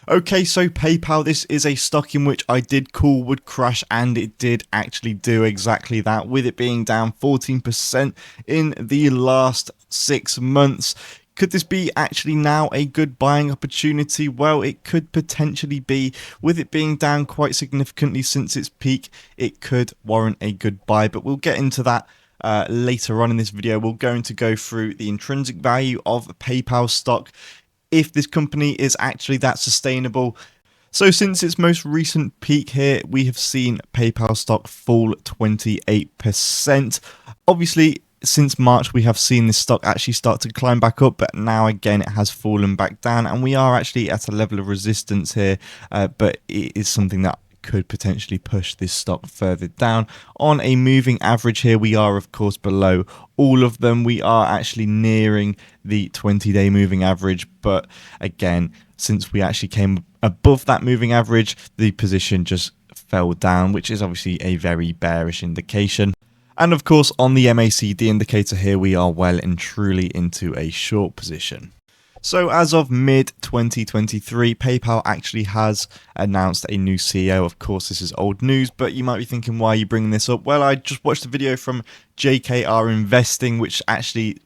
Okay, so PayPal, this is a stock in which I did call would crash, and it did actually do exactly that, with it being down 14% in the last 6 months. Could this be actually now a good buying opportunity? Well, it could potentially be. With it being down quite significantly since its peak, it could warrant a good buy, but we'll get into that later on in this video. We're going to go through the intrinsic value of PayPal stock, if this company is actually that sustainable. So since its most recent peak here, we have seen PayPal stock fall 28%. Obviously, since March, we have seen this stock actually start to climb back up, but now again it has fallen back down, and we are actually at a level of resistance here, but it is something that could potentially push this stock further down. On a moving average here, we are of course below all of them. We are actually nearing the 20-day moving average, but again, since we actually came above that moving average, the position just fell down, which is obviously a very bearish indication. And of course, on the MACD indicator here, we are well and truly into a short position. So as of mid-2023, PayPal actually has announced a new CEO. Of course, this is old news, but you might be thinking, why are you bringing this up? Well, I just watched a video from JKR Investing, which actually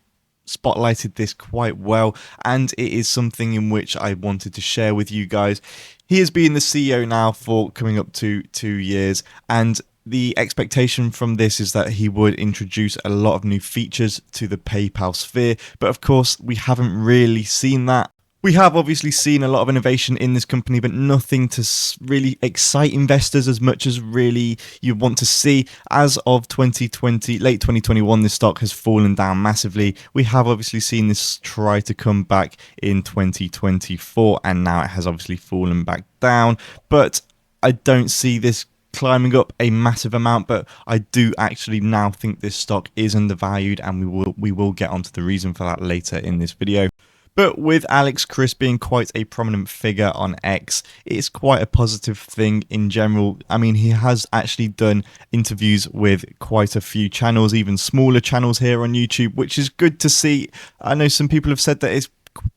spotlighted this quite well, and it is something in which I wanted to share with you guys. He has been the CEO now for coming up to 2 years, and the expectation from this is that he would introduce a lot of new features to the PayPal sphere, but of course we haven't really seen that. We have obviously seen a lot of innovation in this company, but nothing to really excite investors as much as really you want to see. As of 2020, late 2021, this stock has fallen down massively. We have obviously seen this try to come back in 2024, and now it has obviously fallen back down, but I don't see this climbing up a massive amount. But I do actually now think this stock is undervalued, and we will get onto the reason for that later in this video. But with Alex Chriss being quite a prominent figure on X, it's quite a positive thing in general. I mean, he has actually done interviews with quite a few channels, even smaller channels here on YouTube, which is good to see. I know some people have said that it's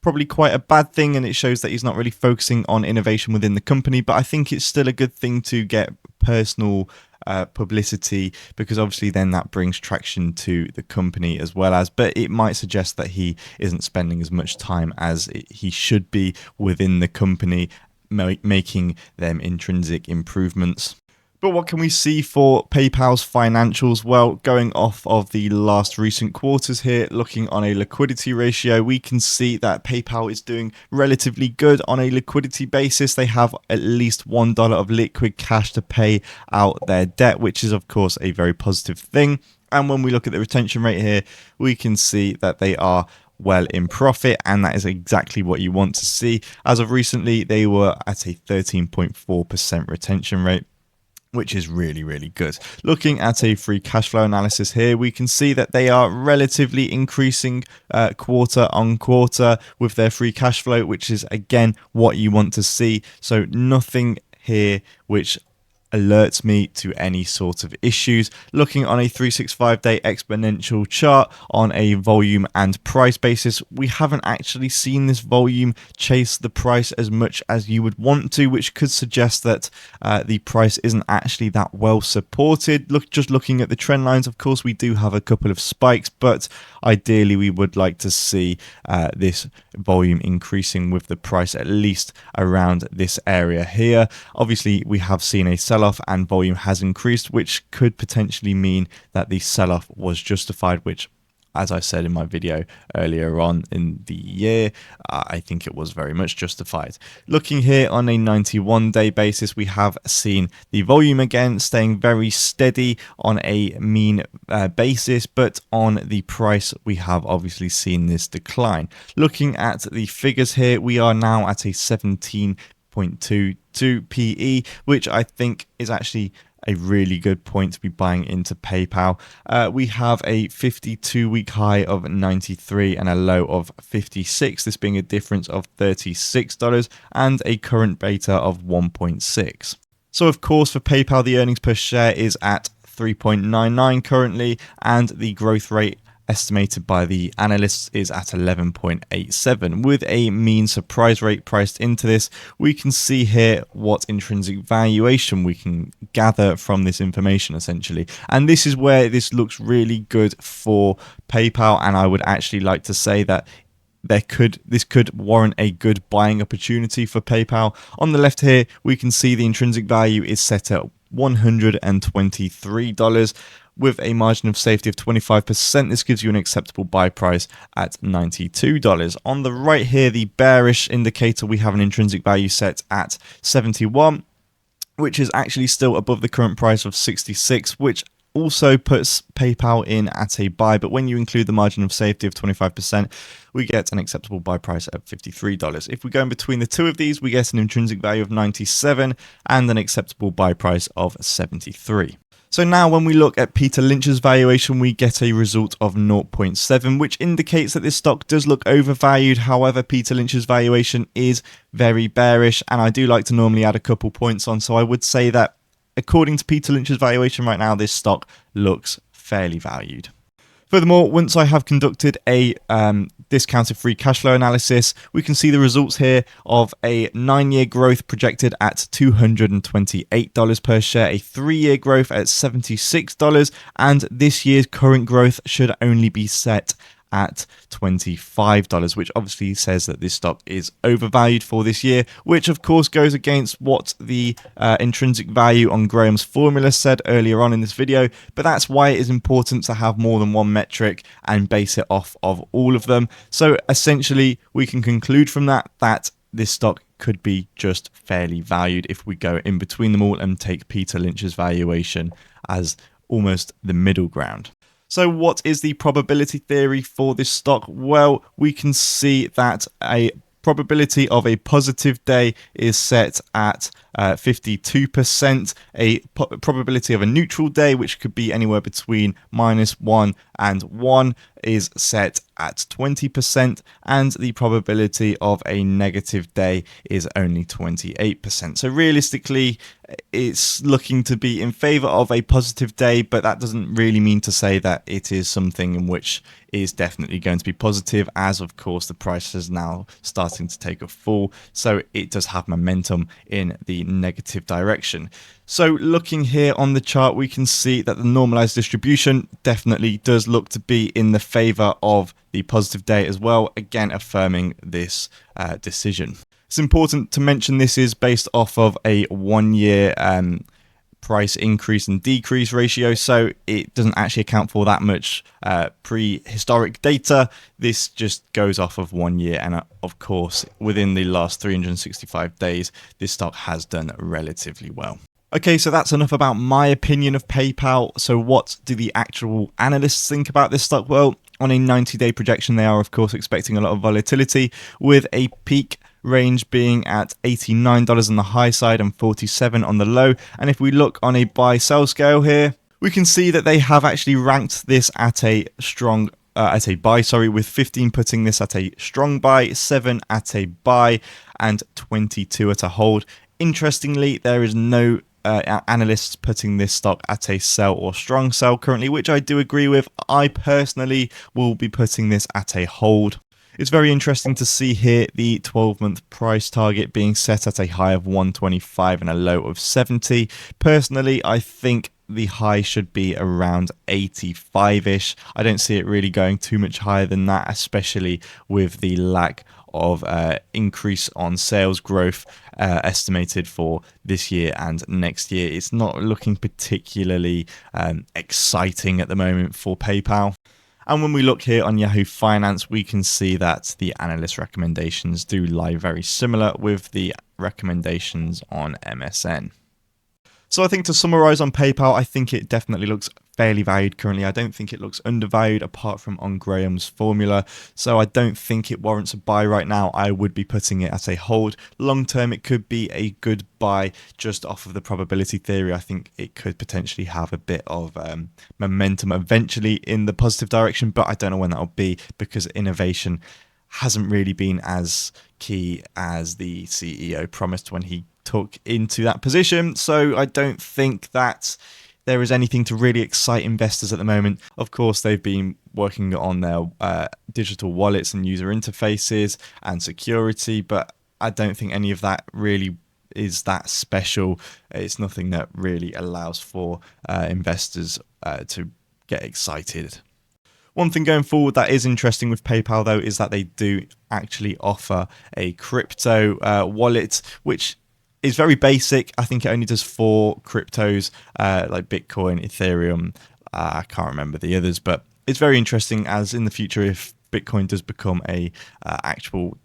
probably quite a bad thing, and it shows that he's not really focusing on innovation within the company, but I think it's still a good thing to get personal publicity, because obviously then that brings traction to the company as well as, but it might suggest that he isn't spending as much time as he should be within the company making them intrinsic improvements. But what can we see for PayPal's financials? Well, going off of the last recent quarters here, looking on a liquidity ratio, we can see that PayPal is doing relatively good on a liquidity basis. They have at least $1 of liquid cash to pay out their debt, which is of course a very positive thing. And when we look at the retention rate here, we can see that they are well in profit, and that is exactly what you want to see. As of recently, they were at a 13.4% retention rate, which is really, really good. Looking at a free cash flow analysis here, we can see that they are relatively increasing quarter on quarter with their free cash flow, which is again what you want to see. So nothing here which alerts me to any sort of issues. Looking on a 365-day exponential chart on a volume and price basis, we haven't actually seen this volume chase the price as much as you would want to, which could suggest that the price isn't actually that well supported. Just looking at the trend lines, of course, we do have a couple of spikes, but ideally we would like to see this volume increasing with the price at least around this area here. Obviously, we have seen a sell-off and volume has increased, which could potentially mean that the sell-off was justified, which, as I said in my video earlier on in the year, I think it was very much justified. Looking here on a 91-day basis, we have seen the volume again staying very steady on a mean basis, but on the price, we have obviously seen this decline. Looking at the figures here, we are now at a 17.22 PE, which I think is actually a really good point to be buying into PayPal. We have a 52-week high of 93 and a low of 56, this being a difference of $36 and a current beta of 1.6. So of course for PayPal, the earnings per share is at 3.99 currently, and the growth rate estimated by the analysts is at 11.87. With a mean surprise rate priced into this, we can see here what intrinsic valuation we can gather from this information essentially. And this is where this looks really good for PayPal, and I would actually like to say that this could warrant a good buying opportunity for PayPal. On the left here, we can see the intrinsic value is set at $123 with a margin of safety of 25%. This gives you an acceptable buy price at $92. On the right here, the bearish indicator, we have an intrinsic value set at 71, which is actually still above the current price of 66, which also puts PayPal in at a buy, but when you include the margin of safety of 25%, we get an acceptable buy price of $53. If we go in between the two of these, we get an intrinsic value of 97 and an acceptable buy price of 73. So now when we look at Peter Lynch's valuation, we get a result of 0.7, which indicates that this stock does look overvalued. However, Peter Lynch's valuation is very bearish, and I do like to normally add a couple points on. So I would say that according to Peter Lynch's valuation right now, this stock looks fairly valued. Furthermore, once I have conducted a discounted free cash flow analysis, we can see the results here of a 9-year growth projected at $228 per share, a 3-year growth at $76, and this year's current growth should only be set at $25, which obviously says that this stock is overvalued for this year, which of course goes against what the intrinsic value on Graham's formula said earlier on in this video. But that's why it is important to have more than one metric and base it off of all of them. So essentially we can conclude from that this stock could be just fairly valued if we go in between them all and take Peter Lynch's valuation as almost the middle ground. So what is the probability theory for this stock? Well, we can see that a probability of a positive day is set at 52%, a probability of a neutral day, which could be anywhere between -1 and 1, is set at 20%, and the probability of a negative day is only 28%. So realistically, it's looking to be in favor of a positive day, but that doesn't really mean to say that it is something in which is definitely going to be positive, as of course the price is now starting to take a fall, so it does have momentum in the negative direction. So looking here on the chart, we can see that the normalized distribution definitely does look to be in the favor of the positive day as well, again affirming this decision. It's important to mention this is based off of a 1-year price increase and decrease ratio, so it doesn't actually account for that much prehistoric data. This just goes off of 1 year, and of course within the last 365 days this stock has done relatively well. Okay, so that's enough about my opinion of PayPal. So what do the actual analysts think about this stock? Well, on a 90-day projection, they are of course expecting a lot of volatility, with a peak range being at $89 on the high side and $47 on the low. And if we look on a buy-sell scale here, we can see that they have actually ranked this at a strong at a buy, with 15 putting this at a strong buy, 7 at a buy, and 22 at a hold. Interestingly, there is no analysts putting this stock at a sell or strong sell currently, which I do agree with. I personally will be putting this at a hold. It's very interesting to see here the 12-month price target being set at a high of 125 and a low of 70. Personally, I think the high should be around 85-ish. I don't see it really going too much higher than that, especially with the lack of increase on sales growth estimated for this year and next year. It's not looking particularly exciting at the moment for PayPal. And when we look here on Yahoo Finance, we can see that the analyst recommendations do lie very similar with the recommendations on MSN. So I think to summarize on PayPal, I think it definitely looks fairly valued currently. I don't think it looks undervalued apart from on Graham's formula. So I don't think it warrants a buy right now. I would be putting it at a hold. Long term, it could be a good buy just off of the probability theory. I think it could potentially have a bit of momentum eventually in the positive direction, but I don't know when that'll be because innovation hasn't really been as key as the CEO promised when he took into that position. So I don't think that there is anything to really excite investors at the moment. Of course, they've been working on their digital wallets and user interfaces and security, but I don't think any of that really is that special. It's nothing that really allows for investors to get excited. One thing going forward that is interesting with PayPal, though, is that they do actually offer a crypto wallet, which is very basic. I think it only does 4 cryptos, like Bitcoin, Ethereum. I can't remember the others, but it's very interesting, as in the future, if Bitcoin does become a actual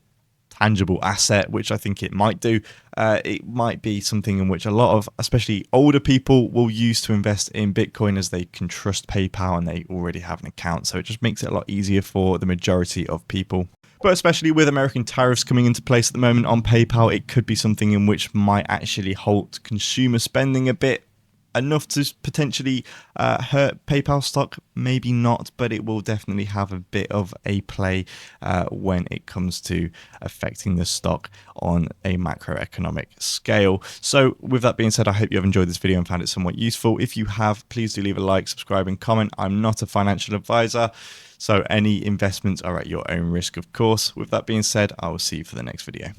tangible asset, which I think it might do, it might be something in which a lot of, especially older people, will use to invest in Bitcoin, as they can trust PayPal and they already have an account. So it just makes it a lot easier for the majority of people. But especially with American tariffs coming into place at the moment on PayPal, it could be something in which might actually halt consumer spending a bit, enough to potentially hurt PayPal stock. Maybe not, but it will definitely have a bit of a play when it comes to affecting the stock on a macroeconomic scale. So with that being said, I hope you have enjoyed this video and found it somewhat useful. If you have, please do leave a like, subscribe and comment. I'm not a financial advisor, so any investments are at your own risk, of course. With that being said, I will see you for the next video.